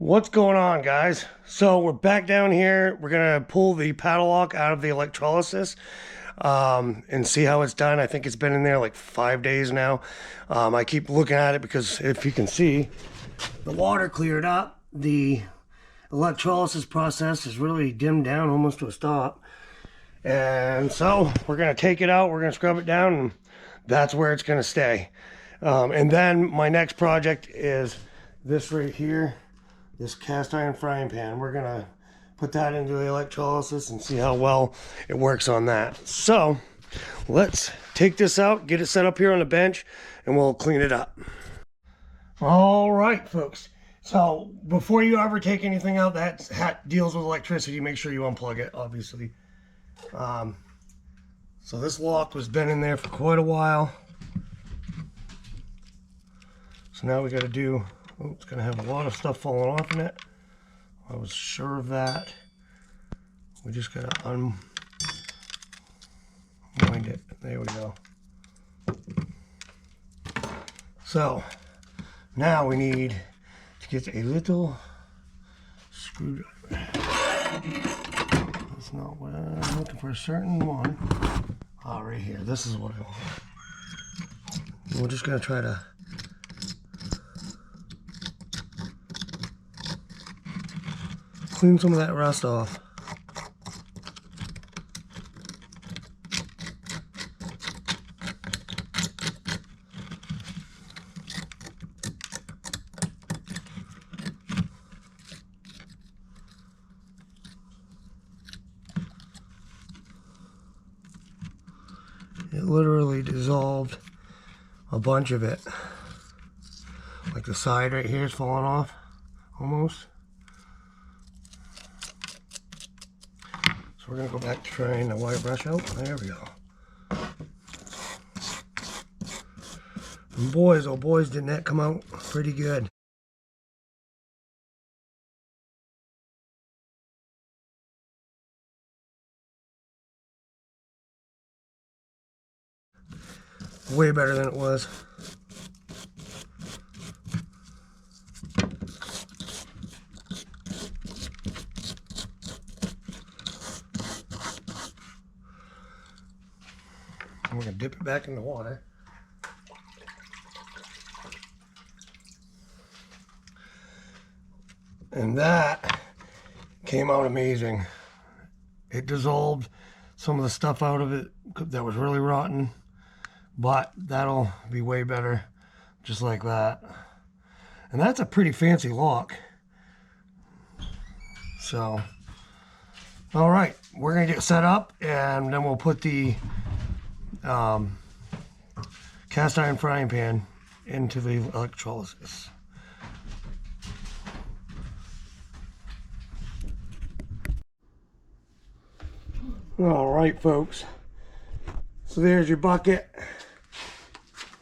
What's going on, guys? So we're back down here. We're gonna pull the Padlock out of the electrolysis and see how it's done. I think it's been in there like 5 days now. I keep looking at it because if you can see, the water cleared up. The electrolysis process is really dimmed down almost to a stop. And so we're gonna take it out. We're gonna scrub it down, and that's where it's gonna stay. And then my next project is this right here. This cast iron frying pan. We're gonna put that into the electrolysis and see how well it works on that. So let's take this out, get it set up here on the bench, and we'll clean it up. All right, folks. So before you ever take anything out that deals with electricity, make sure you unplug it, obviously. So this lock was been in there for quite a while. So now we got to do. Oh, it's going to have a lot of stuff falling off in it. I was sure of that. We just got to unwind it. There we go. So now we need to get a little screwdriver. That's not what I'm looking for. A certain one. Oh, right here. This is what I want. We're just going to try to clean some of that rust off. It literally dissolved a bunch of it. Like the side right here is falling off almost. So we're going to go back to trying the wire brush out. There we go. And boys, oh boys, didn't that come out pretty good. Way better than it was. And we're going to dip it back in the water. And that came out amazing. It dissolved some of the stuff out of it that was really rotten, but that'll be way better just like that. And that's a pretty fancy lock. So, all right, we're gonna get set up and then we'll put the cast iron frying pan into the electrolysis. All right, folks. So there's your bucket.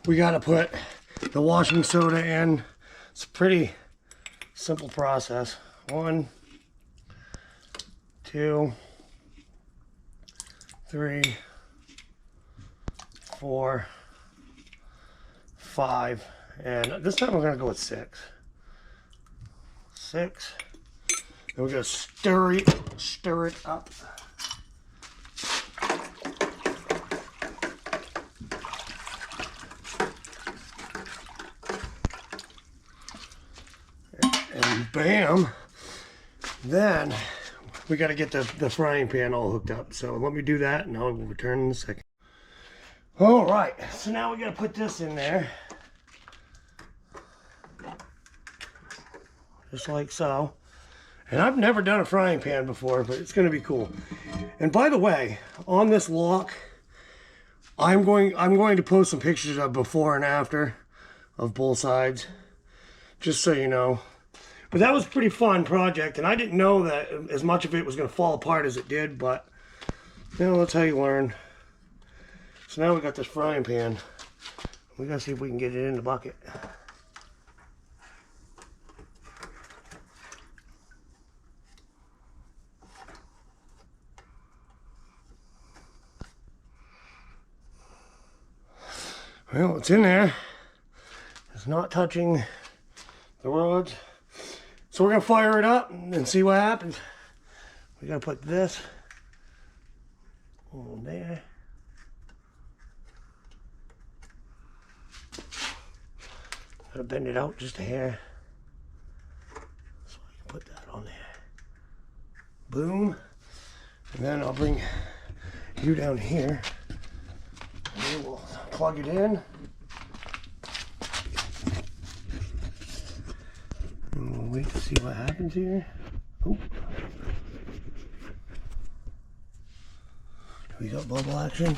We got to put the washing soda in. It's a pretty simple process. 1, 2, 3, 4, 5, and this time we're going to go with 6. 6. And we're going to stir it up. And bam, then we got to get the frying pan all hooked up. So let me do that and I'll return in a second. All right, so now we got to put this in there. Just like so. And I've never done a frying pan before, but it's going to be cool. And by the way, on this lock, I'm going to post some pictures of before and after of both sides, just so you know. But that was a pretty fun project, and I didn't know that as much of it was going to fall apart as it did, but you know, that's how you learn. So now we got this frying pan. We got to see if we can get it in the bucket. Well, it's in there. It's not touching the rods. So we're gonna fire it up and see what happens. We gotta put this on there. Gotta bend it out just a hair. So I can put that on there. Boom. And then I'll bring you down here. And we'll plug it in. And we'll wait to see what happens here. Oh. We got bubble action.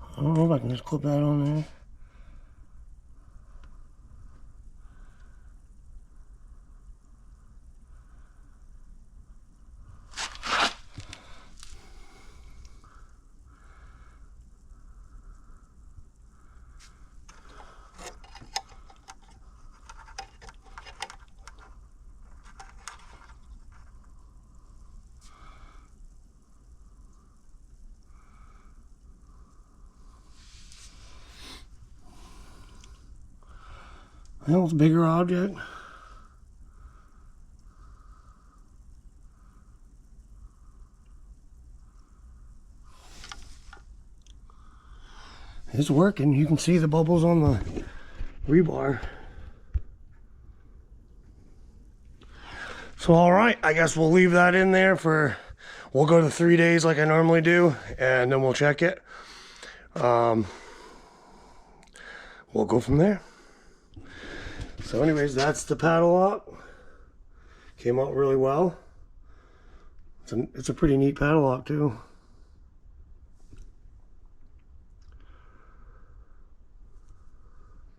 I don't know if I can just clip that on there. Well, it's a bigger object. It's working. You can see the bubbles on the rebar. So all right, I guess we'll leave that in there for, we'll go to 3 days like I normally do, and then we'll check it. We'll go from there. So anyways, that's the Padlock. Came out really well. It's a pretty neat Padlock too.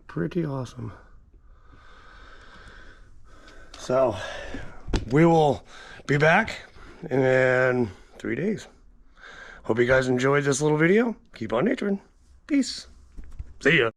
Pretty awesome. So we will be back in 3 days. Hope you guys enjoyed this little video. Keep on naturing. Peace. See ya.